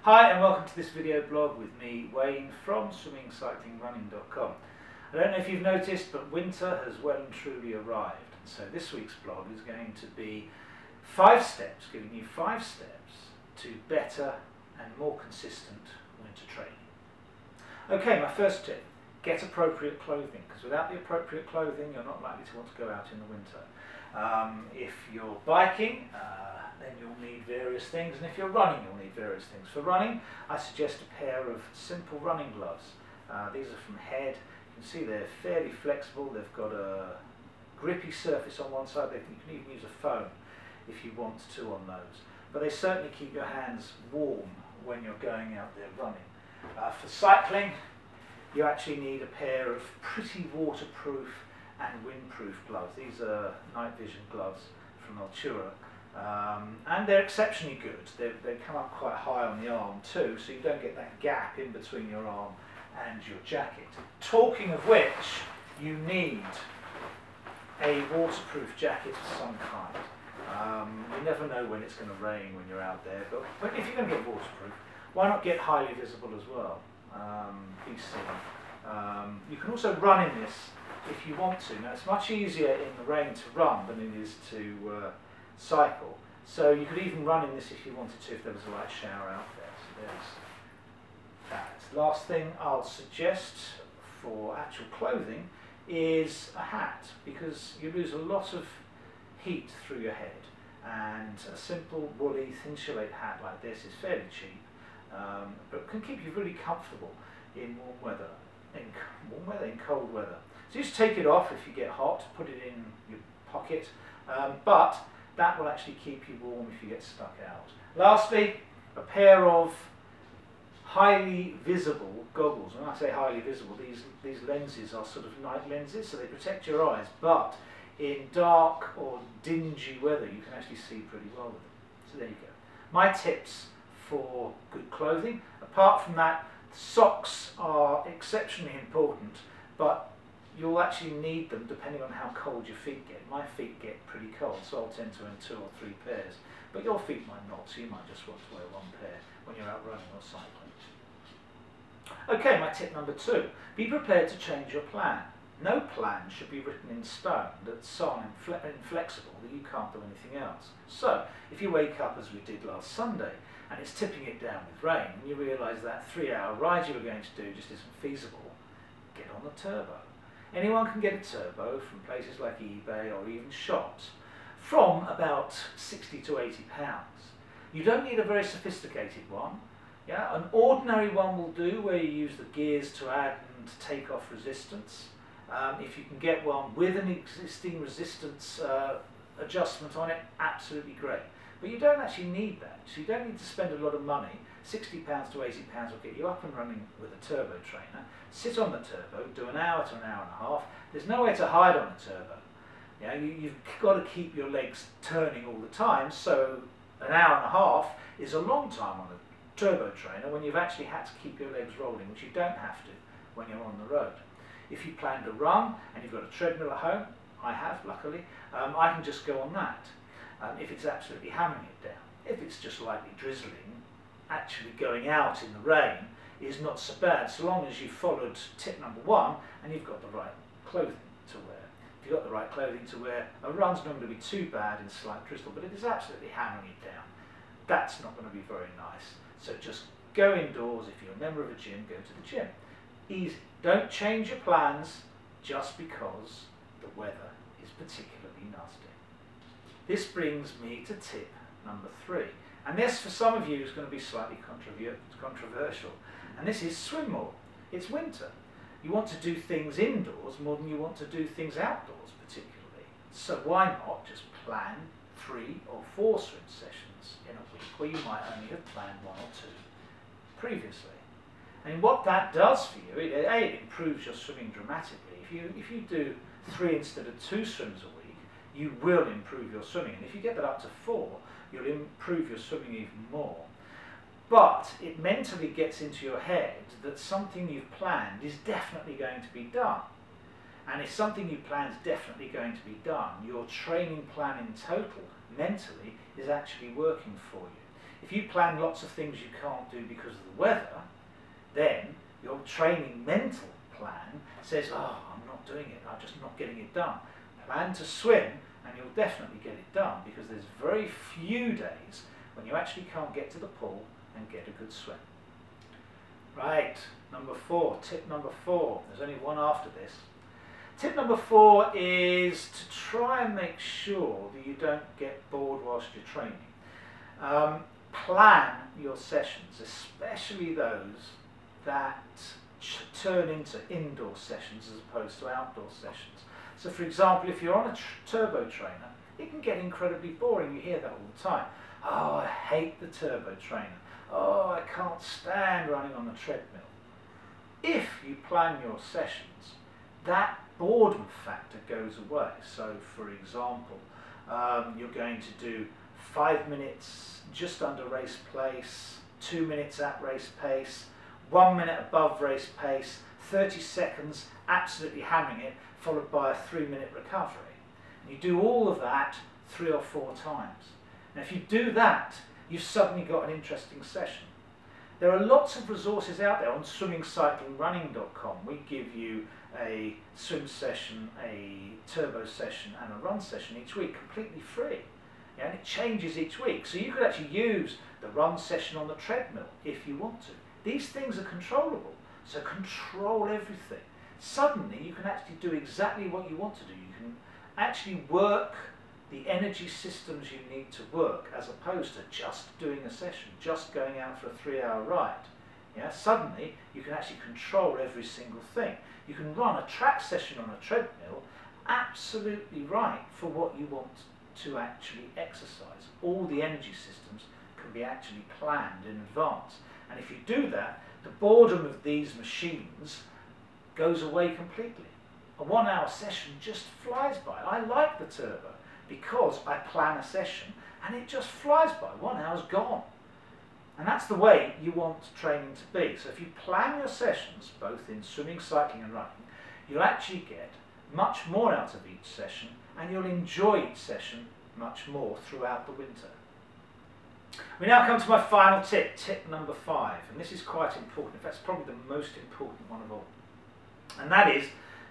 Hi and welcome to this video blog with me, Wayne, from swimmingcyclingrunning.com. I don't know if you've noticed, but winter has well and truly arrived. And so this week's blog is going to be 5 steps, giving you 5 steps to better and more consistent winter training. Okay, my first tip, get appropriate clothing, because without the appropriate clothing you're not likely to want to go out in the winter. If you're biking, then you'll need various things, and if you're running you'll need various things. For running, I suggest a pair of simple running gloves. These are from Head. You can see they're fairly flexible, they've got a grippy surface on one side, you can even use a foam if you want to on those. But they certainly keep your hands warm when you're going out there running. For cycling, you actually need a pair of pretty waterproof and windproof gloves. These are night vision gloves from Altura. And they're exceptionally good. They come up quite high on the arm too, so you don't get that gap in between your arm and your jacket. Talking of which, you need a waterproof jacket of some kind. You never know when it's going to rain when you're out there, but if you're going to get waterproof, why not get highly visible as well? Be seen. You can also run in this if you want to. Now it's much easier in the rain to run than it is to cycle, so you could even run in this if you wanted to, if there was a light shower out there. So there's that. Last thing I'll suggest for actual clothing is a hat, because you lose a lot of heat through your head, and a simple woolly Thinsulate hat like this is fairly cheap, but can keep you really comfortable in warm weather, in cold weather. So just take it off if you get hot, put it in your pocket, but that will actually keep you warm if you get stuck out. Lastly, a pair of highly visible goggles. When I say highly visible, these lenses are sort of night lenses, so they protect your eyes, but in dark or dingy weather you can actually see pretty well with them. So there you go. My tips for good clothing. Apart from that, socks are exceptionally important, but you'll actually need them depending on how cold your feet get. My feet get pretty cold, so I'll tend to own 2 or 3 pairs. But your feet might not, so you might just want to wear 1 pair when you're out running or cycling. Okay, my tip number 2. Be prepared to change your plan. No plan should be written in stone that's so inflexible that you can't do anything else. So, if you wake up as we did last Sunday, and it's tipping it down with rain, and you realise that 3-hour ride you were going to do just isn't feasible, get on the turbo. Anyone can get a turbo from places like eBay or even shops from about 60 to 80 pounds. You don't need a very sophisticated one. Yeah, an ordinary one will do, where you use the gears to add and take off resistance. If you can get one with an existing resistance adjustment on it, absolutely great. But you don't actually need that, so you don't need to spend a lot of money. £60 to £80 will get you up and running with a turbo trainer. Sit on the turbo, do an hour to an hour and a half. There's nowhere to hide on a turbo. You know, you've got to keep your legs turning all the time, so an hour and a half is a long time on a turbo trainer when you've actually had to keep your legs rolling, which you don't have to when you're on the road. If you plan to run and you've got a treadmill at home, I have luckily, I can just go on that. If it's absolutely hammering it down. If it's just lightly drizzling, actually going out in the rain is not so bad, so long as you've followed tip number 1 and you've got the right clothing to wear. If you've got the right clothing to wear, a run's not going to be too bad in slight drizzle, but it is absolutely hammering it down. That's not going to be very nice. So just go indoors. If you're a member of a gym, go to the gym. Easy. Don't change your plans just because the weather is particularly nasty. This brings me to tip number 3. And this, for some of you, is going to be slightly controversial. And this is swim more. It's winter. You want to do things indoors more than you want to do things outdoors, particularly. So why not just plan 3 or 4 swim sessions in a week where you might only have planned 1 or 2 previously. And what that does for you, it improves your swimming dramatically. If you do 3 instead of 2 swims a week, you will improve your swimming. And if you get that up to 4, you'll improve your swimming even more. But it mentally gets into your head that something you've planned is definitely going to be done. And if something you plan is definitely going to be done, your training plan in total, mentally, is actually working for you. If you plan lots of things you can't do because of the weather, then your training mental plan says, oh, I'm not doing it, I'm just not getting it done. Plan to swim and you'll definitely get it done, because there's very few days when you actually can't get to the pool and get a good swim. Right, number 4, tip number 4, there's only one after this. Tip number 4 is to try and make sure that you don't get bored whilst you're training. Plan your sessions, especially those that turn into indoor sessions as opposed to outdoor sessions. So for example, if you're on a turbo trainer, it can get incredibly boring. You hear that all the time. Oh, I hate the turbo trainer. Oh, I can't stand running on the treadmill. If you plan your sessions, that boredom factor goes away. So for example, you're going to do 5 minutes just under race pace, 2 minutes at race pace, 1 minute above race pace, 30 seconds absolutely hammering it, followed by a 3-minute recovery. And you do all of that 3 or 4 times. Now if you do that, you've suddenly got an interesting session. There are lots of resources out there on swimmingcyclingrunning.com. We give you a swim session, a turbo session and a run session each week completely free. Yeah, and it changes each week. So you could actually use the run session on the treadmill if you want to. These things are controllable, so control everything. Suddenly you can actually do exactly what you want to do. You can actually work the energy systems you need to work, as opposed to just doing a session, just going out for a 3-hour ride. Yeah? Suddenly you can actually control every single thing. You can run a track session on a treadmill absolutely right for what you want to actually exercise. All the energy systems can be actually planned in advance. And if you do that, the boredom of these machines goes away completely. A 1-hour session just flies by. I like the turbo because I plan a session and it just flies by. 1 hour's gone. And that's the way you want training to be. So if you plan your sessions, both in swimming, cycling and running, you'll actually get much more out of each session, and you'll enjoy each session much more throughout the winter. We now come to my final tip, tip number 5, and this is quite important. In fact, it's probably the most important one of all. And that is,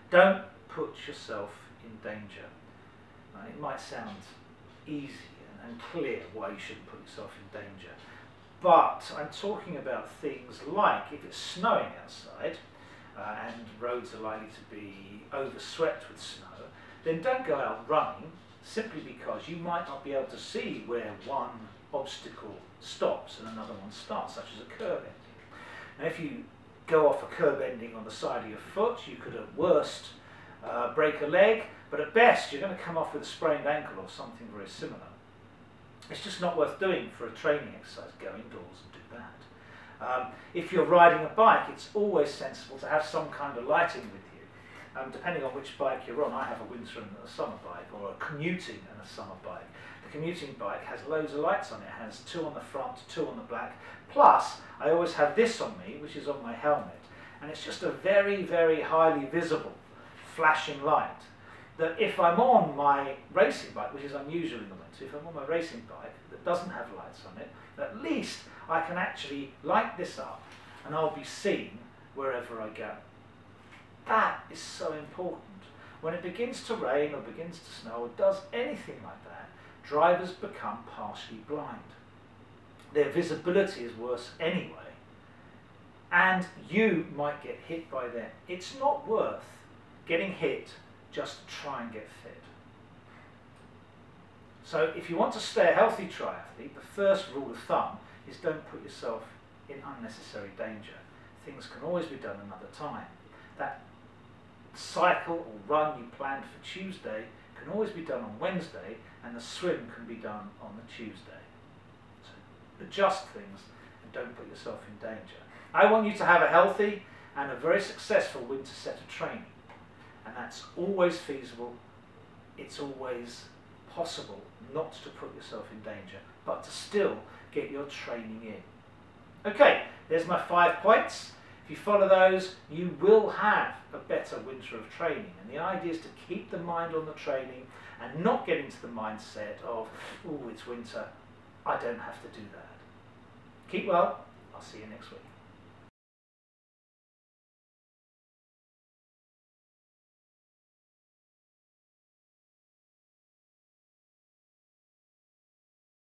don't put yourself in danger. It might sound easy and clear why you shouldn't put yourself in danger, but I'm talking about things like if it's snowing outside and roads are likely to be overswept with snow, then don't go out running simply because you might not be able to see where one obstacle stops and another one starts, such as a curb ending. Now if you go off a curb ending on the side of your foot, you could at worst break a leg, but at best you're going to come off with a sprained ankle or something very similar. It's just not worth doing for a training exercise. Go indoors and do that. If you're riding a bike, it's always sensible to have some kind of lighting with you. Depending on which bike you're on, I have a winter and a summer bike, or a commuting and a summer bike. The commuting bike has loads of lights on it. It has 2 on the front, 2 on the back. Plus, I always have this on me, which is on my helmet. And it's just a very, very highly visible flashing light that if I'm on my racing bike, which is unusual in the winter, if I'm on my racing bike that doesn't have lights on it, at least I can actually light this up and I'll be seen wherever I go. That is so important. When it begins to rain or begins to snow or does anything like that, drivers become partially blind. Their visibility is worse anyway, and you might get hit by them. It's not worth getting hit just to try and get fit. So if you want to stay a healthy triathlete, the first rule of thumb is don't put yourself in unnecessary danger. Things can always be done another time. That cycle or run you planned for Tuesday can always be done on Wednesday, and the swim can be done on the Tuesday. So adjust things and don't put yourself in danger. I want you to have a healthy and a very successful winter set of training. And that's always feasible. It's always possible not to put yourself in danger, but to still get your training in. Okay, there's my 5 points. If you follow those, you will have a better winter of training. And the idea is to keep the mind on the training and not get into the mindset of, oh, it's winter, I don't have to do that. Keep well. I'll see you next week.